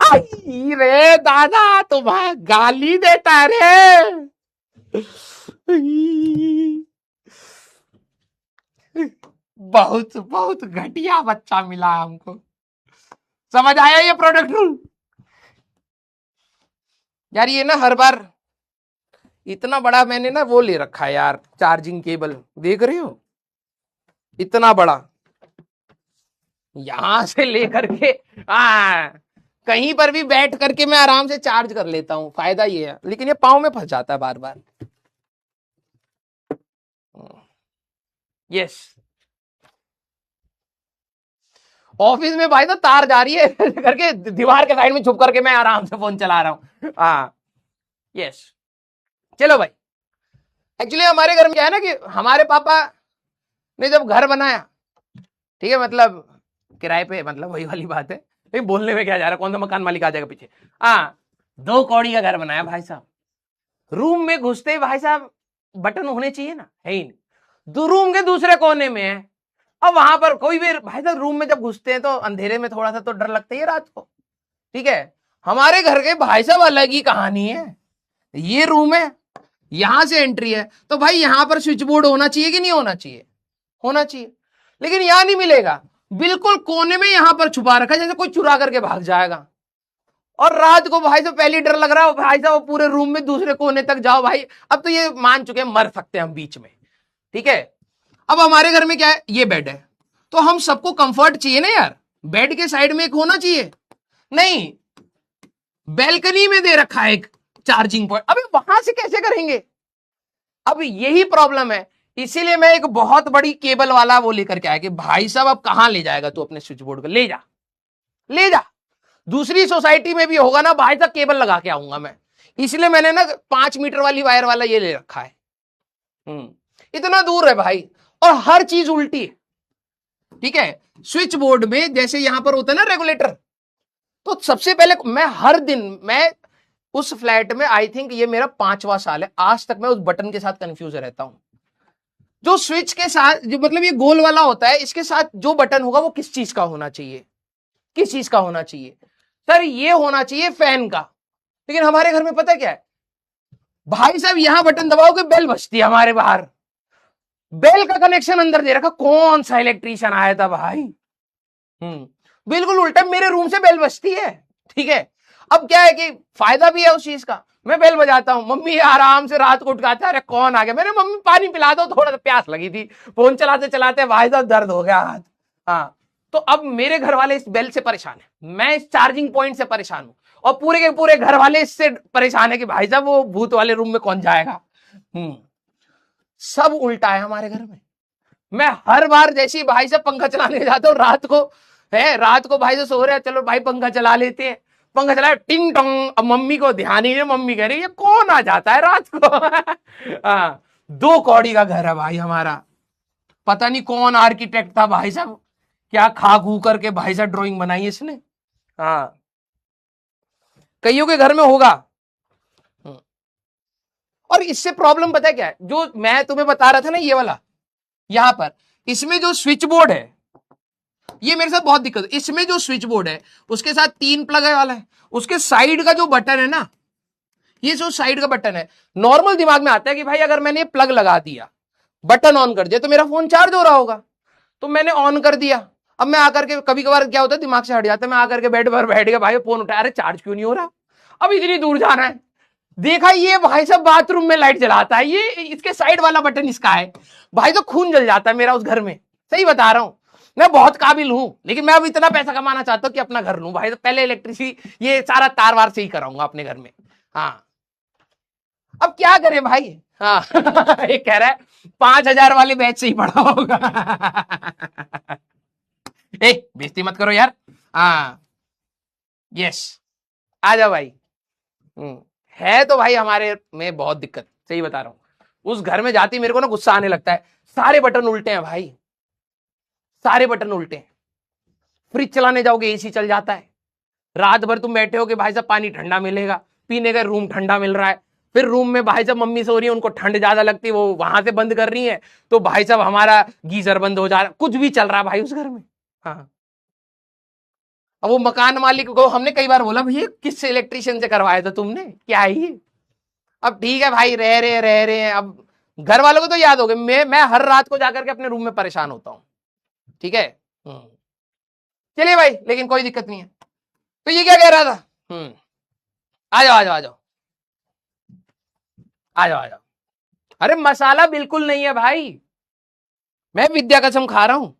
आई रे दादा, तुम्हारा गाली देता रे। बहुत बहुत घटिया बच्चा मिला हमको। समझ आया ये प्रोडक्ट रूल? यार ये ना हर बार इतना बड़ा मैंने ना वो ले रखा है यार, चार्जिंग केबल, देख रहे हो इतना बड़ा, यहां से लेकर के कहीं पर भी बैठ करके मैं आराम से चार्ज कर लेता हूं। फायदा ये है, लेकिन ये पाँव में फंस जाता है बार बार। यस, ऑफिस में भाई तो तार जा रही है करके दीवार के साइड में छुप करके मैं आराम से फोन चला रहा हूं। हाँ यस, चलो भाई। एक्चुअली हमारे घर में क्या है ना कि हमारे पापा ने जब घर बनाया, ठीक है, मतलब किराए पे, मतलब वही वाली बात है, लेकिन बोलने में क्या जा रहा है, कौन सा मकान मालिक आ जाएगा पीछे। 2 कौड़ी का घर बनाया भाई साहब। रूम में घुसते ही भाई साहब बटन होने चाहिए ना, है ही नहीं। दो रूम के दूसरे कोने में है। अब वहां पर कोई भी भाई साहब रूम में जब घुसते हैं तो अंधेरे में थोड़ा सा तो डर लगता ही है रात को, ठीक है। हमारे घर के भाई साहब अलग ही कहानी है। ये रूम है, यहां से एंट्री है, तो भाई यहां पर स्विच बोर्ड होना चाहिए कि नहीं होना चाहिए? होना चाहिए। लेकिन यहां नहीं मिलेगा, बिल्कुल कोने में यहां पर छुपा रखा है, जैसे कोई चुरा करके भाग जाएगा। और रात को भाई साहब पहले डर लग रहा है भाई साहब, पूरे रूम में दूसरे कोने तक जाओ भाई। अब तो ये मान चुके हैं मर सकते हैं हम बीच में, ठीक है। अब हमारे घर में क्या है, ये बेड है, तो हम सबको कंफर्ट चाहिए ना यार, बेड के साइड में एक होना चाहिए। नहीं, बैल्कनी में दे रखा है एक चार्जिंग पॉइंट, अबे वहां से कैसे करेंगे? अब यही प्रॉब्लम है, इसीलिए मैं एक बहुत बड़ी केबल वाला वो लेकर के आया कि भाई साहब अब कहां ले जाएगा तू अपने स्विच बोर्ड को, ले जा ले जा। दूसरी सोसाइटी में भी होगा ना भाई साहब, केबल लगा के आऊंगा मैं। इसलिए मैंने ना 5 मीटर वाली वायर वाला ये ले रखा है। इतना दूर है भाई, और हर चीज उल्टी है, ठीक है। स्विच बोर्ड में जैसे यहां पर होता है ना रेगुलेटर, तो सबसे पहले मैं हर दिन, मैं उस फ्लैट में आई थिंक ये मेरा 5वां साल है, आज तक मैं उस बटन के साथ कंफ्यूज रहता हूं। जो स्विच के साथ, जो मतलब ये गोल वाला होता है, इसके साथ जो बटन होगा वो किस चीज का होना चाहिए, किस चीज का होना चाहिए? सर ये होना चाहिए फैन का। लेकिन हमारे घर में पता क्या है भाई साहब, यहां बटन दबाओगे बेल बजती है हमारे बाहर, बेल का कनेक्शन अंदर दे रखा। कौन सा इलेक्ट्रीशियन आया था भाई? बिल्कुल उल्टा, मेरे रूम से बेल बजती है, ठीक है। अब क्या है कि फायदा भी है उस चीज का, मैं बेल बजाता हूं, मम्मी आराम से रात को उठकाते, अरे कौन आ गया, मेरे मम्मी पानी पिला दो, थोड़ा सा प्यास लगी थी, फोन चलाते चलाते भाई साहब दर्द हो गया हाथ। हाँ, तो अब मेरे घर वाले इस बेल से परेशान है, मैं इस चार्जिंग पॉइंट से परेशान हूं, और पूरे के पूरे घर वाले इससे परेशान है कि भाई साहब वो भूत वाले रूम में कौन जाएगा। सब उल्टा है हमारे घर में। मैं हर बार जैसे ही भाई साहब पंखा चलाने जाता हूँ रात को, है रात को भाई साहब सो रहे हैं, चलो भाई पंखा चला लेते हैं, पंखा चलाया, टिंग टोंग, अब मम्मी को ध्यान ही नहीं, मम्मी कह रही है कौन आ जाता है रात को। 2 कौड़ी का घर है भाई हमारा, पता नहीं कौन आर्किटेक्ट था भाई साहब, क्या खा खू करके भाई साहब ड्राइंग बनाई इसने। हाँ, कईयों के घर में होगा। और इससे प्रॉब्लम पता है क्या है, जो मैं तुम्हें बता रहा था ना ये वाला, यहां पर इसमें जो स्विच बोर्ड है, ये मेरे साथ बहुत दिक्कत है। इसमें जो स्विच बोर्ड है उसके साथ 3 प्लग वाला है, उसके साइड का जो बटन है ना, ये जो साइड का बटन है, नॉर्मल दिमाग में आता है कि भाई अगर मैंने प्लग लगा दिया, बटन ऑन कर दिया, तो मेरा फोन चार्ज हो रहा होगा, तो मैंने ऑन कर दिया। अब मैं आकर के, कभी कभार क्या होता है दिमाग से हट जाता है, मैं आकर के बेड पर बैठ गया, भाई फोन उठाया, अरे चार्ज क्यों नहीं हो रहा, अब इतनी दूर जाना है, देखा ये भाई साहब बाथरूम में लाइट जलाता है, ये इसके साइड वाला बटन इसका है, भाई तो खून जल जाता है मेरा उस घर में, सही बता रहा हूं। मैं बहुत काबिल हूं, लेकिन मैं अब इतना पैसा कमाना चाहता हूं कि अपना घर लूं भाई, तो पहले इलेक्ट्रिसिटी ये सारा तार वार से ही कराऊंगा अपने घर में। हाँ, अब क्या करें भाई। हाँ एक कह रहा है 5,000 वाले बैच से ही पढ़ा होगा। बेइज्जती मत करो यार। हाँ यस, आ जाओ भाई। है तो भाई हमारे में बहुत दिक्कत, सही बता रहा हूं। उस घर में जाती मेरे को ना गुस्सा आने लगता है, सारे बटन उल्टे हैं भाई, सारे बटन उल्टे हैं। फ्रिज चलाने जाओगे एसी चल जाता है, रात भर तुम बैठे हो कि भाई साहब पानी ठंडा मिलेगा, पीने का रूम ठंडा मिल रहा है, फिर रूम में भाई साहब मम्मी सो रही है, उनको ठंड ज्यादा लगती है, वो वहां से बंद कर रही है, तो भाई साहब हमारा गीजर बंद हो जा रहा है, कुछ भी चल रहा है भाई उस घर में। हाँ अब वो मकान मालिक को हमने कई बार बोला, भैया किस इलेक्ट्रिशियन से करवाया था तुमने, क्या है ये? अब ठीक है भाई, रह रहे हैं। अब घर वालों को तो याद हो गए, मैं हर रात को जाकर के अपने रूम में परेशान होता हूं। ठीक है, चलिए भाई, लेकिन कोई दिक्कत नहीं है। तो ये क्या कह रहा था? आ जाओ आ जाओ आ जाओ आ जाओ आ जाओ। अरे मसाला बिल्कुल नहीं है भाई, मैं विद्या कसम खा रहा हूं,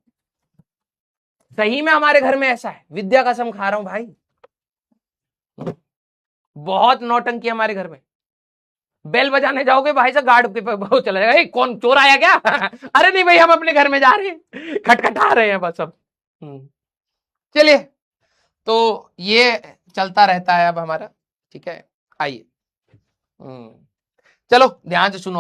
सही में हमारे घर में ऐसा है, विद्या कसम खा रहा हूं भाई। बहुत नौटंकी हमारे घर में। बेल बजाने जाओगे भाई साहब, गार्ड के वो चला जाएगा, कौन चोर आया क्या? अरे नहीं भाई, हम अपने घर में जा रहे हैं, खटखटा रहे हैं बस अब। चलिए, तो ये चलता रहता है अब हमारा। ठीक है, आइए, चलो ध्यान से सुनो।